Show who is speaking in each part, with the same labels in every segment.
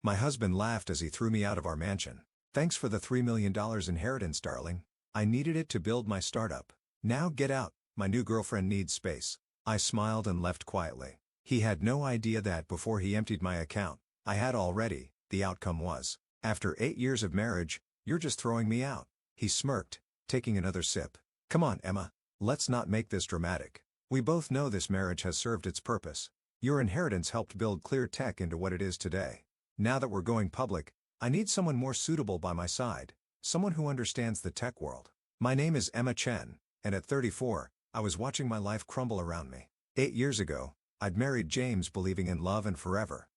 Speaker 1: My husband laughed as he threw me out of our mansion. Thanks for the $3 million inheritance, darling. I needed it to build my startup. Now get out, my new girlfriend needs space. I smiled and left quietly. He had no idea that before he emptied my account, I had already. The outcome was, after 8 years of marriage, you're just throwing me out. He smirked, taking another sip. Come on, Emma. Let's not make this dramatic. We both know this marriage has served its purpose. Your inheritance helped build ClearTech into what it is today. Now that we're going public, I need someone more suitable by my side, someone who understands the tech world. My name is Emma Chen, and at 34, I was watching my life crumble around me. 8 years ago, I'd married James believing in love and forever.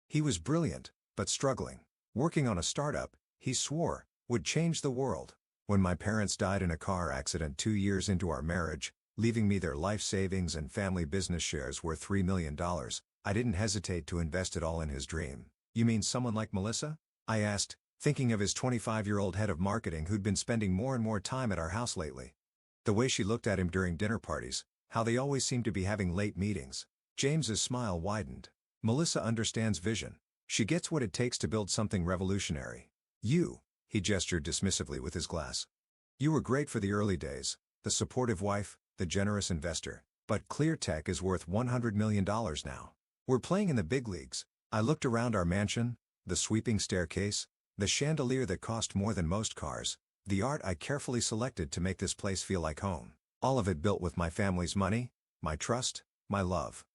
Speaker 1: He was brilliant, but struggling. Working on a startup, he swore, would change the world. When my parents died in a car accident 2 years into our marriage, leaving me their life savings and family business shares worth $3 million, I didn't hesitate to invest it all in his dream. You mean someone like Melissa? I asked, thinking of his 25-year-old head of marketing who'd been spending more and more time at our house lately. The way she looked at him during dinner parties, how they always seemed to be having late meetings. James's smile widened. Melissa understands vision. She gets what it takes to build something revolutionary. He gestured dismissively with his glass. You were great for the early days, the supportive wife, the generous investor, but ClearTech is worth $100 million now. We're playing in the big leagues. I looked around our mansion, the sweeping staircase, the chandelier that cost more than most cars, the art I carefully selected to make this place feel like home. All of it built with my family's money, my trust, my love.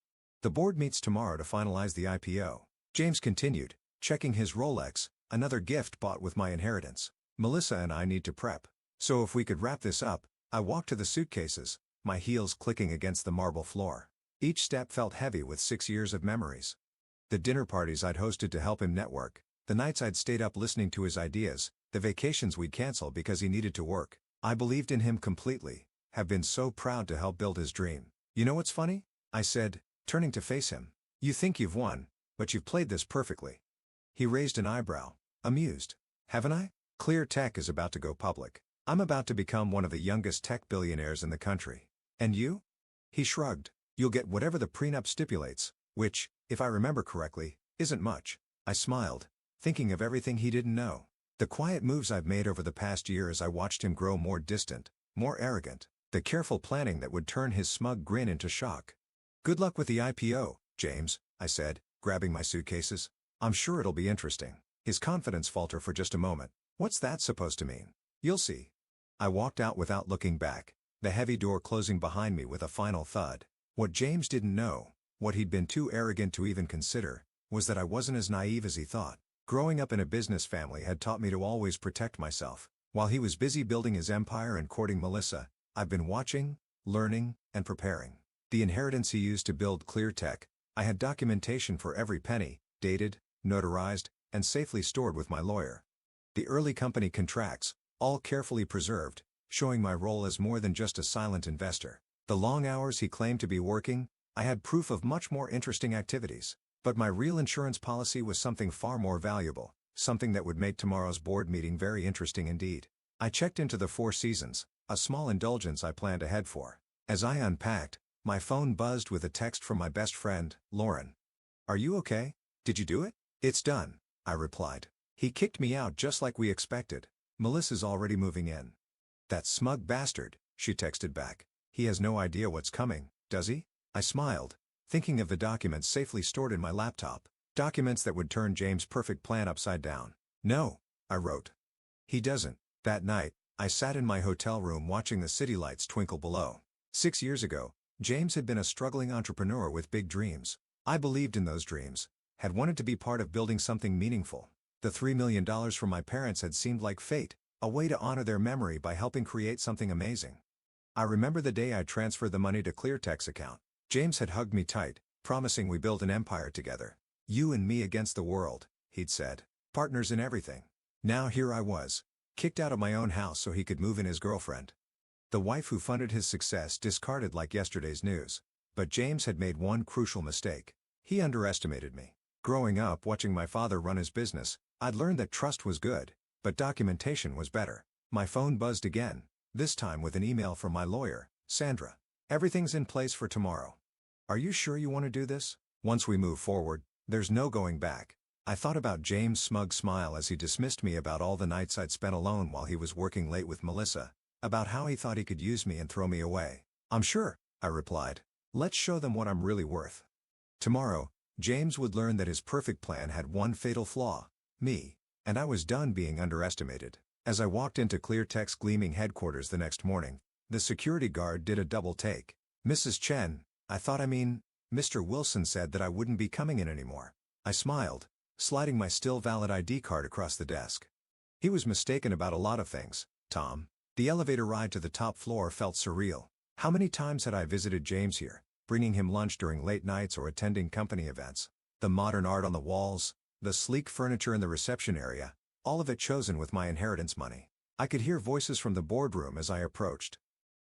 Speaker 1: The board meets tomorrow to finalize the IPO. James continued, checking his Rolex, another gift bought with my inheritance. Melissa and I need to prep. So if we could wrap this up. I walked to the suitcases, my heels clicking against the marble floor. Each step felt heavy with 6 years of memories. The dinner parties I'd hosted to help him network, the nights I'd stayed up listening to his ideas, the vacations we'd cancel because he needed to work. I believed in him completely, have been so proud to help build his dream. You know what's funny? I said, turning to face him. You think you've won, but you've played this perfectly. He raised an eyebrow, amused. Haven't I? ClearTech is about to go public. I'm about to become one of the youngest tech billionaires in the country. And you? He shrugged. You'll get whatever the prenup stipulates, which, if I remember correctly, isn't much. I smiled, thinking of everything he didn't know. The quiet moves I've made over the past year as I watched him grow more distant, more arrogant. The careful planning that would turn his smug grin into shock. Good luck with the IPO, James, I said, grabbing my suitcases. I'm sure it'll be interesting. His confidence faltered for just a moment. What's that supposed to mean? You'll see. I walked out without looking back, the heavy door closing behind me with a final thud. What James didn't know, what he'd been too arrogant to even consider, was that I wasn't as naive as he thought. Growing up in a business family had taught me to always protect myself. While he was busy building his empire and courting Melissa, I've been watching, learning, and preparing. The inheritance he used to build ClearTech, I had documentation for every penny, dated, notarized, and safely stored with my lawyer. The early company contracts, all carefully preserved, showing my role as more than just a silent investor. The long hours he claimed to be working, I had proof of much more interesting activities. But my real insurance policy was something far more valuable, something that would make tomorrow's board meeting very interesting indeed. I checked into the Four Seasons, a small indulgence I planned to head for. As I unpacked, my phone buzzed with a text from my best friend, Lauren. Are you okay? Did you do it? It's done, I replied. He kicked me out just like we expected. Melissa's already moving in. That smug bastard, she texted back. He has no idea what's coming, does he? I smiled, thinking of the documents safely stored in my laptop. Documents that would turn James' perfect plan upside down. No, I wrote. He doesn't. That night, I sat in my hotel room watching the city lights twinkle below. 6 years ago, James had been a struggling entrepreneur with big dreams. I believed in those dreams, had wanted to be part of building something meaningful. The $3 million from my parents had seemed like fate, a way to honor their memory by helping create something amazing. I remember the day I transferred the money to ClearTech's account. James had hugged me tight, promising we build an empire together. You and me against the world, he'd said. Partners in everything. Now here I was, kicked out of my own house so he could move in his girlfriend. The wife who funded his success discarded like yesterday's news. But James had made one crucial mistake. He underestimated me. Growing up watching my father run his business, I'd learned that trust was good, but documentation was better. My phone buzzed again, this time with an email from my lawyer, Sandra. Everything's in place for tomorrow. Are you sure you want to do this? Once we move forward, there's no going back. I thought about James' smug smile as he dismissed me, about all the nights I'd spent alone while he was working late with Melissa, about how he thought he could use me and throw me away. "I'm sure," I replied. "Let's show them what I'm really worth." Tomorrow, James would learn that his perfect plan had one fatal flaw: me. And I was done being underestimated. As I walked into ClearTech's gleaming headquarters the next morning, the security guard did a double take. "Mrs. Chen, Mr. Wilson said that I wouldn't be coming in anymore." I smiled, sliding my still valid ID card across the desk. "He was mistaken about a lot of things, Tom." The elevator ride to the top floor felt surreal. How many times had I visited James here, bringing him lunch during late nights or attending company events? The modern art on the walls, the sleek furniture in the reception area, all of it chosen with my inheritance money. I could hear voices from the boardroom as I approached.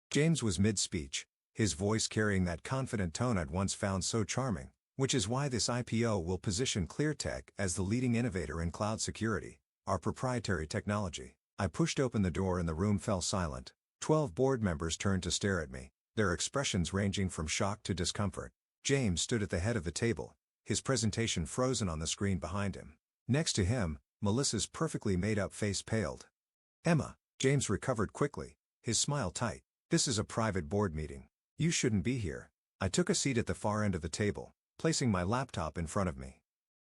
Speaker 1: James was mid-speech, his voice carrying that confident tone I'd once found so charming, which is why this IPO will position ClearTech as the leading innovator in cloud security, our proprietary technology. I pushed open the door and the room fell silent. 12 board members turned to stare at me, their expressions ranging from shock to discomfort. James stood at the head of the table, his presentation frozen on the screen behind him. Next to him, Melissa's perfectly made-up face paled. "Emma," James recovered quickly, his smile tight. "This is a private board meeting. You shouldn't be here." I took a seat at the far end of the table, placing my laptop in front of me.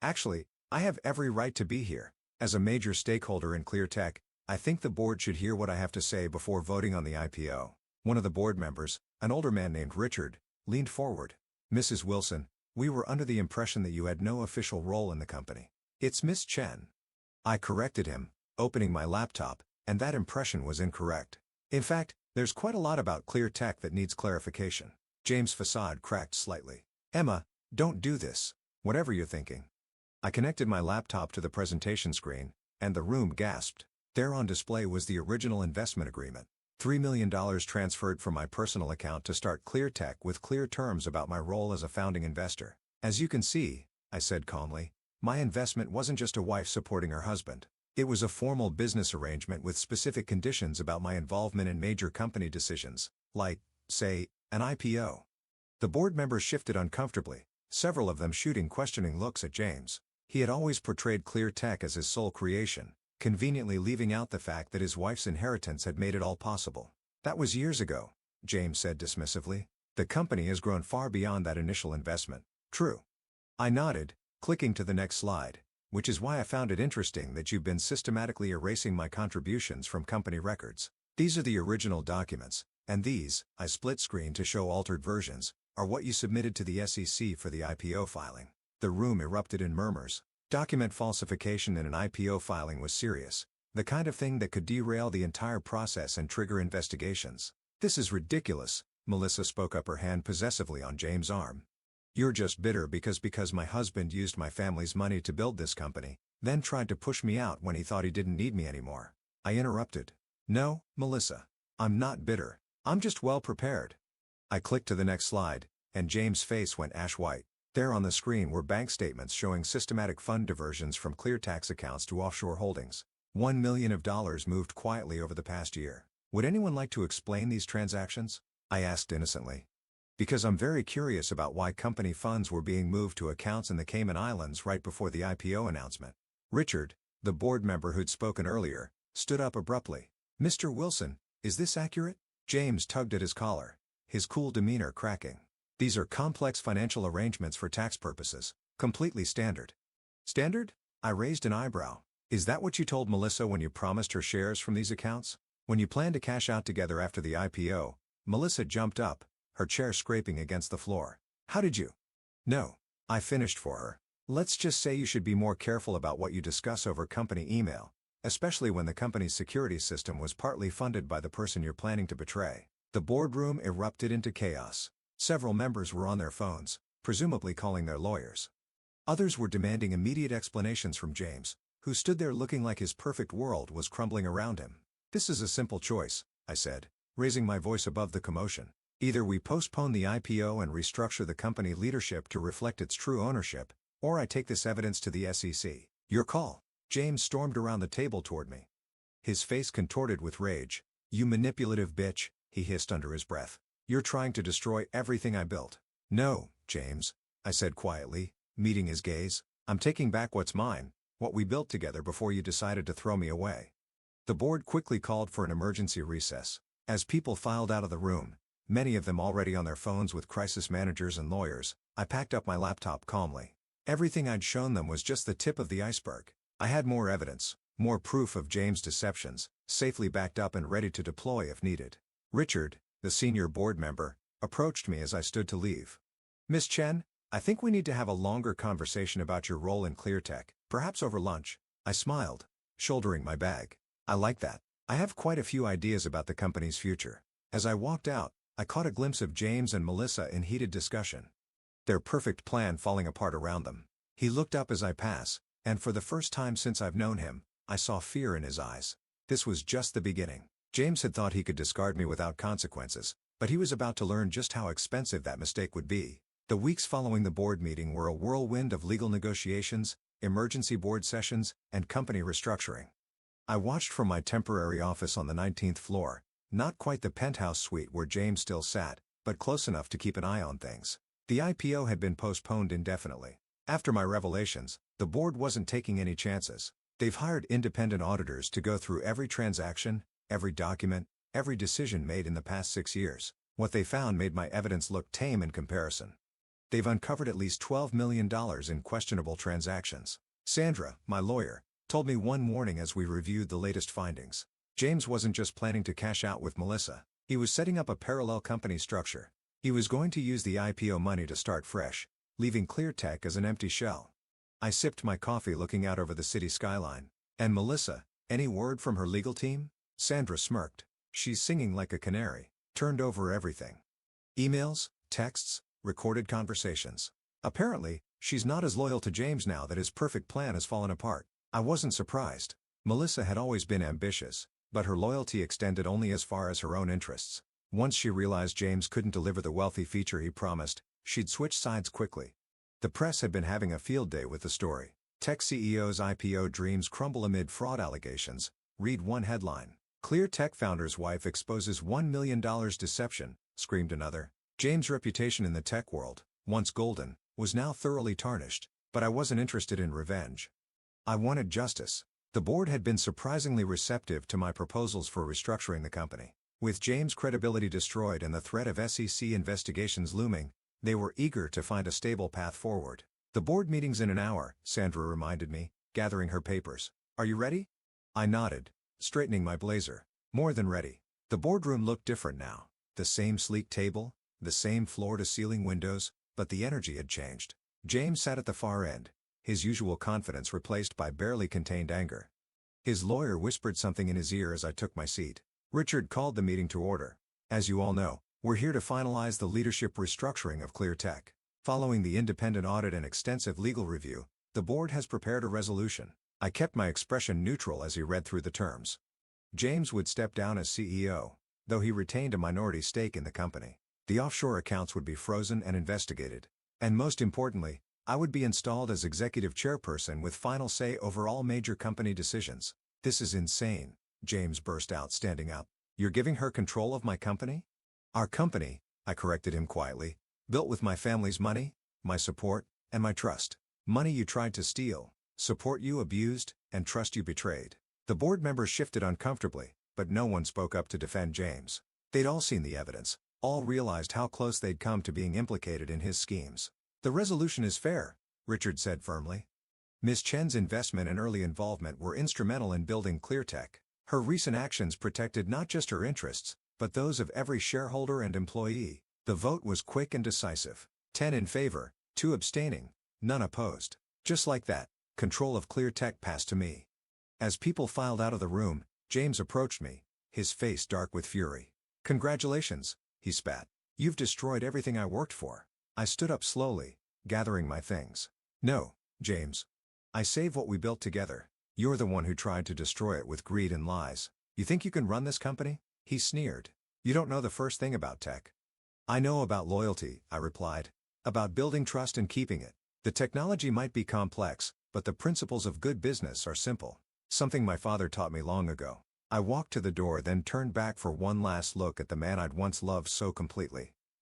Speaker 1: "Actually, I have every right to be here. As a major stakeholder in ClearTech, I think the board should hear what I have to say before voting on the IPO." One of the board members, an older man named Richard, leaned forward. "Mrs. Wilson, we were under the impression that you had no official role in the company." "It's Miss Chen." I corrected him, opening my laptop, and that impression was incorrect. "In fact, there's quite a lot about ClearTech that needs clarification." James' facade cracked slightly. "Emma, don't do this. Whatever you're thinking." I connected my laptop to the presentation screen, and the room gasped. There on display was the original investment agreement. $3 million transferred from my personal account to start ClearTech with clear terms about my role as a founding investor. "As you can see," I said calmly, "my investment wasn't just a wife supporting her husband. It was a formal business arrangement with specific conditions about my involvement in major company decisions, like, say, an IPO." The board members shifted uncomfortably, several of them shooting questioning looks at James. He had always portrayed ClearTech as his sole creation, conveniently leaving out the fact that his wife's inheritance had made it all possible. "That was years ago," James said dismissively. "The company has grown far beyond that initial investment." "True." I nodded, clicking to the next slide, "which is why I found it interesting that you've been systematically erasing my contributions from company records. These are the original documents, and these," I split screen to show altered versions, "are what you submitted to the SEC for the IPO filing." The room erupted in murmurs. Document falsification in an IPO filing was serious, the kind of thing that could derail the entire process and trigger investigations. "This is ridiculous," Melissa spoke up, her hand possessively on James' arm. "You're just bitter because my husband used my family's money to build this company, then tried to push me out when he thought he didn't need me anymore." I interrupted. "No, Melissa. I'm not bitter. I'm just well prepared." I clicked to the next slide, and James' face went ash white. There on the screen were bank statements showing systematic fund diversions from ClearTech's accounts to offshore holdings. $1 million moved quietly over the past year. "Would anyone like to explain these transactions?" I asked innocently. "Because I'm very curious about why company funds were being moved to accounts in the Cayman Islands right before the IPO announcement." Richard, the board member who'd spoken earlier, stood up abruptly. "Mr. Wilson, is this accurate?" James tugged at his collar, his cool demeanor cracking. "These are complex financial arrangements for tax purposes, completely standard." "Standard?" I raised an eyebrow. "Is that what you told Melissa when you promised her shares from these accounts? When you planned to cash out together after the IPO?" Melissa jumped up, her chair scraping against the floor. "How did you?" "No." I finished for her. "Let's just say you should be more careful about what you discuss over company email, especially when the company's security system was partly funded by the person you're planning to betray." The boardroom erupted into chaos. Several members were on their phones, presumably calling their lawyers. Others were demanding immediate explanations from James, who stood there looking like his perfect world was crumbling around him. "This is a simple choice," I said, raising my voice above the commotion. "Either we postpone the IPO and restructure the company leadership to reflect its true ownership, or I take this evidence to the SEC. Your call." James stormed around the table toward me, his face contorted with rage. "You manipulative bitch," he hissed under his breath. "You're trying to destroy everything I built." "No, James," I said quietly, meeting his gaze. I'm taking back what's mine, what we built together before you decided to throw me away." The board quickly called for an emergency recess. As people filed out of the room, many of them already on their phones with crisis managers and lawyers, I packed up my laptop calmly. Everything I'd shown them was just the tip of the iceberg. I had more evidence, more proof of James' deceptions, safely backed up and ready to deploy if needed. Richard, the senior board member, approached me as I stood to leave. "Miss Chen, I think we need to have a longer conversation about your role in ClearTech, perhaps over lunch." I smiled, shouldering my bag. "I like that. I have quite a few ideas about the company's future." As I walked out, I caught a glimpse of James and Melissa in heated discussion, their perfect plan falling apart around them. He looked up as I passed, and for the first time since I've known him, I saw fear in his eyes. This was just the beginning. James had thought he could discard me without consequences, but he was about to learn just how expensive that mistake would be. The weeks following the board meeting were a whirlwind of legal negotiations, emergency board sessions, and company restructuring. I watched from my temporary office on the 19th floor, not quite the penthouse suite where James still sat, but close enough to keep an eye on things. The IPO had been postponed indefinitely. After my revelations, the board wasn't taking any chances. They've hired independent auditors to go through every transaction, every document, every decision made in the past 6 years. What they found made my evidence look tame in comparison. They've uncovered at least $12 million in questionable transactions. Sandra, my lawyer, told me one morning as we reviewed the latest findings. James wasn't just planning to cash out with Melissa. He was setting up a parallel company structure. He was going to use the IPO money to start fresh, leaving ClearTech as an empty shell. I sipped my coffee looking out over the city skyline. "And Melissa, any word from her legal team?" Sandra smirked. "She's singing like a canary. Turned over everything. Emails, texts, recorded conversations. Apparently, she's not as loyal to James now that his perfect plan has fallen apart." I wasn't surprised. Melissa had always been ambitious, but her loyalty extended only as far as her own interests. Once she realized James couldn't deliver the wealthy feature he promised, she'd switch sides quickly. The press had been having a field day with the story. "Tech CEO's IPO dreams crumble amid fraud allegations," read one headline. "ClearTech founder's wife exposes $1 million deception," screamed another. James' reputation in the tech world, once golden, was now thoroughly tarnished, but I wasn't interested in revenge. I wanted justice. The board had been surprisingly receptive to my proposals for restructuring the company. With James' credibility destroyed and the threat of SEC investigations looming, they were eager to find a stable path forward. "The board meeting's in an hour," Sandra reminded me, gathering her papers. "Are you ready?" I nodded, straightening my blazer. More than ready. The boardroom looked different now. The same sleek table, the same floor-to-ceiling windows, but the energy had changed. James sat at the far end, his usual confidence replaced by barely contained anger. His lawyer whispered something in his ear as I took my seat. Richard called the meeting to order. "As you all know, we're here to finalize the leadership restructuring of ClearTech. Following the independent audit and extensive legal review, the board has prepared a resolution." I kept my expression neutral as he read through the terms. James would step down as CEO, though he retained a minority stake in the company. The offshore accounts would be frozen and investigated. And most importantly, I would be installed as executive chairperson with final say over all major company decisions. "This is insane," James burst out, standing up. "You're giving her control of my company?" "Our company," I corrected him quietly, "built with my family's money, my support, and my trust. Money you tried to steal, support you abused, and trust you betrayed." The board members shifted uncomfortably, but no one spoke up to defend James. They'd all seen the evidence, all realized how close they'd come to being implicated in his schemes. "The resolution is fair," Richard said firmly. "Ms. Chen's investment and early involvement were instrumental in building ClearTech. Her recent actions protected not just her interests, but those of every shareholder and employee." The vote was quick and decisive. 10 in favor, 2 abstaining, none opposed. Just like that, control of ClearTech passed to me. As people filed out of the room, James approached me, his face dark with fury. "Congratulations," he spat. "You've destroyed everything I worked for." I stood up slowly, gathering my things. "No, James. I saved what we built together. You're the one who tried to destroy it with greed and lies. You think you can run this company?" He sneered. "You don't know the first thing about tech." "I know about loyalty," I replied. "About building trust and keeping it. The technology might be complex, but the principles of good business are simple. Something my father taught me long ago." I walked to the door, then turned back for one last look at the man I'd once loved so completely.